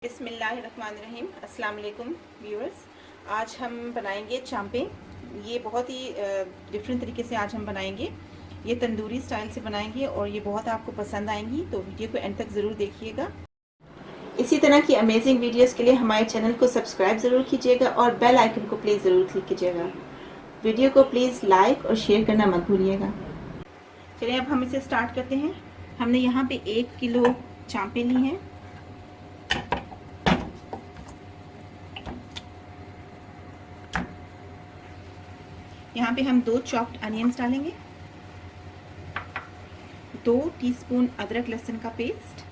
बिस्मिल्लाहिर्रहमानिर्रहीम। अस्सलाम वालेकुम व्यूअर्स। आज हम बनाएंगे चांपे। ये बहुत ही डिफरेंट तरीके से आज हम बनाएंगे। ये तंदूरी स्टाइल से बनाएंगे और ये बहुत आपको पसंद आएंगी, तो वीडियो को एंड तक ज़रूर देखिएगा। इसी तरह की अमेजिंग वीडियोस के लिए हमारे चैनल को सब्सक्राइब ज़रूर कीजिएगा और बेल आइकन को प्लीज़ ज़रूर क्लिक कीजिएगा। वीडियो को प्लीज़ लाइक और शेयर करना मत भूलिएगा। चलिए अब हम इसे स्टार्ट करते हैं। हमने यहाँ पे 1 किलो चांपे ली हैं। यहाँ पे हम 2 चॉप्ड अनियंस डालेंगे, 2 टीस्पून अदरक लहसुन का पेस्ट,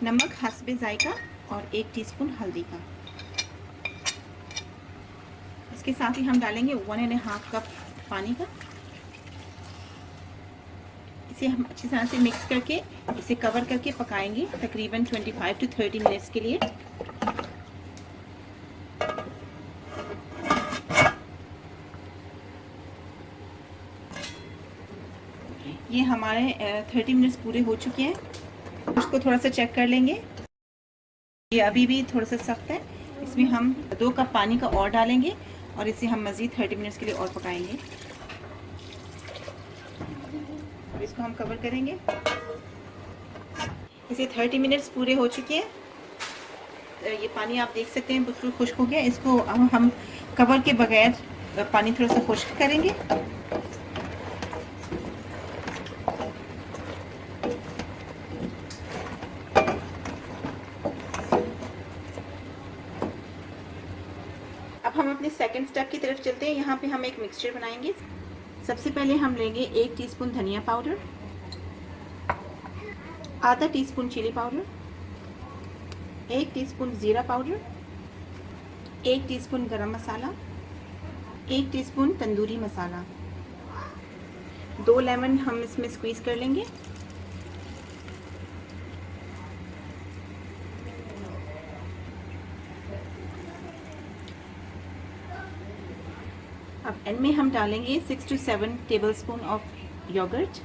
नमक हस्बे जायका और 1 टीस्पून हल्दी का। इसके साथ ही हम डालेंगे 1.5 कप पानी का। इसे हम अच्छी तरह से मिक्स करके इसे कवर करके पकाएंगे तकरीबन 25 to 30 मिनट्स के लिए। ये हमारे 30 मिनट्स पूरे हो चुके हैं। उसको थोड़ा सा चेक कर लेंगे। ये अभी भी थोड़ा सा सख्त है। इसमें हम 2 कप पानी का और डालेंगे और इसे हम मज़ीद 30 मिनट्स के लिए और पकाएंगे। और इसको हम कवर करेंगे। इसे 30 मिनट्स पूरे हो चुके हैं। ये पानी आप देख सकते हैं बिल्कुल खुश्क हो गया। इसको हम कवर के बगैर पानी थोड़ा सा खुश्क करेंगे। अब हम अपने सेकंड स्टेप की तरफ चलते हैं। यहाँ पे हम एक मिक्सचर बनाएंगे। सबसे पहले हम लेंगे 1 टीस्पून धनिया पाउडर, आधा टीस्पून चिली पाउडर, 1 टीस्पून ज़ीरा पाउडर, 1 टीस्पून गरम मसाला, 1 टीस्पून तंदूरी मसाला, 2 लेमन हम इसमें स्क्वीज़ कर लेंगे। अब एंड में हम डालेंगे 6 to 7 टेबलस्पून ऑफ योगर्ट।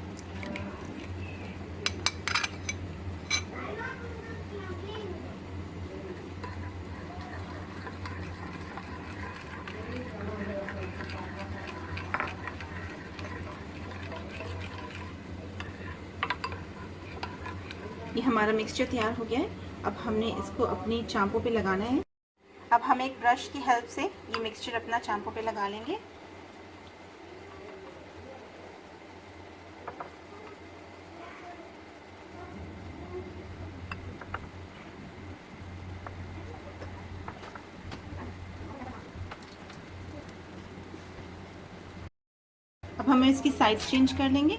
ये हमारा मिक्सचर तैयार हो गया है। अब हमने इसको अपनी चांपों पे लगाना है। अब हम एक ब्रश की हेल्प से ये मिक्सचर अपना चांपों पे लगा लेंगे। अब हमें इसकी साइज चेंज कर लेंगे।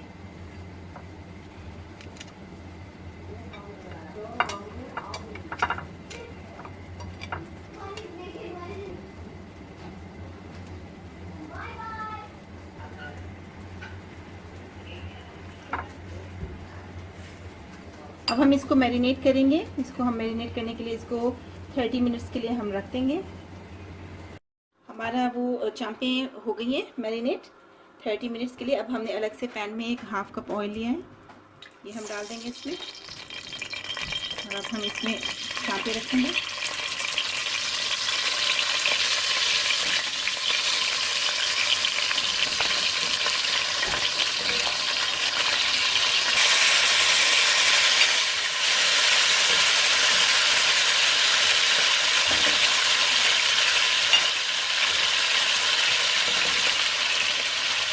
अब हम इसको मैरिनेट करेंगे। इसको हम मैरिनेट करने के लिए इसको 30 मिनट्स के लिए हम रख देंगे। हमारा वो चांपे हो गई हैं मैरिनेट 30 मिनट्स के लिए। अब हमने अलग से पैन में 1/2 कप ऑयल लिया है, ये हम डाल देंगे इसमें। और अब हम इसमें चांपे रखेंगे।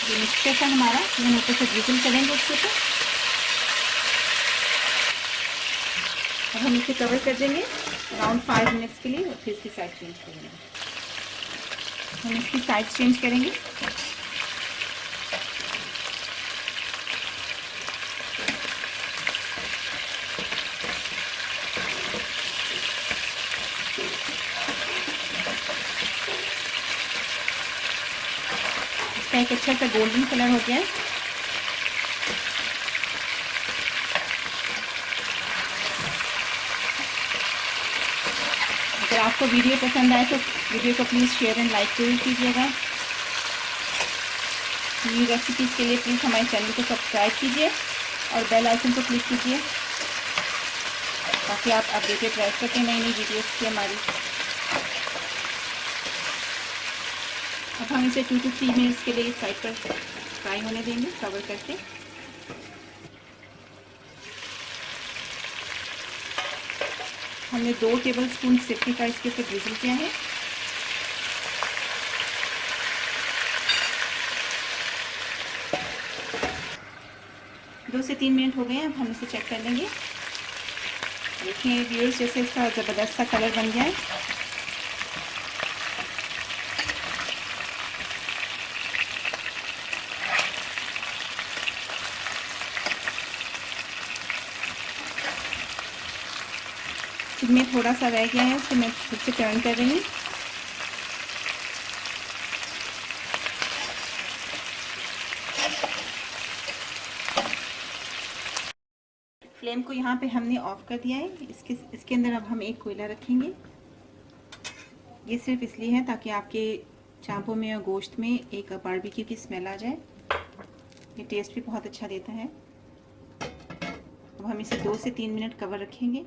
ये मिक्सचर था हमारा, हम ऊपर से ड्रिजल करेंगे उसके ऊपर। अब हम इसे कवर कर देंगे अराउंड 5 मिनट्स के लिए और फिर इसकी साइड चेंज करेंगे। हम इसकी साइड चेंज करेंगे। इसका एक अच्छा सा गोल्डन कलर हो गया है। अगर आपको वीडियो पसंद आए तो वीडियो को प्लीज़ शेयर एंड लाइक जरूर कीजिएगा। न्यू रेसिपीज़ के लिए प्लीज़ हमारे चैनल को सब्सक्राइब कीजिए और बेल आइकन को क्लिक कीजिए ताकि आप अपडेटेड रह सकें नई नई वीडियोस की हमारी। अब हम इसे 2 to 3 मिनट्स के लिए इस साइड पर फ्राई होने देंगे कवर करके। हमने 2 टेबलस्पून सिरके का इसके ऊपर ड्रिजल किया है। दो से 3 मिनट हो गए हैं। अब हम इसे चेक कर लेंगे। देखिए व्यूअर्स, जैसे इसका ज़बरदस्त सा कलर बन गया है। इसमें थोड़ा सा रह गया है, उसको मैं फिर से टर्न कर रही हूँ। फ्लेम को यहाँ पे हमने ऑफ कर दिया है। इसके अंदर अब हम एक कोयला रखेंगे। ये सिर्फ इसलिए है ताकि आपके चांपों में और गोश्त में एक बारबेक्यू की स्मेल आ जाए। ये टेस्ट भी बहुत अच्छा देता है। अब हम इसे 2 से 3 मिनट कवर रखेंगे।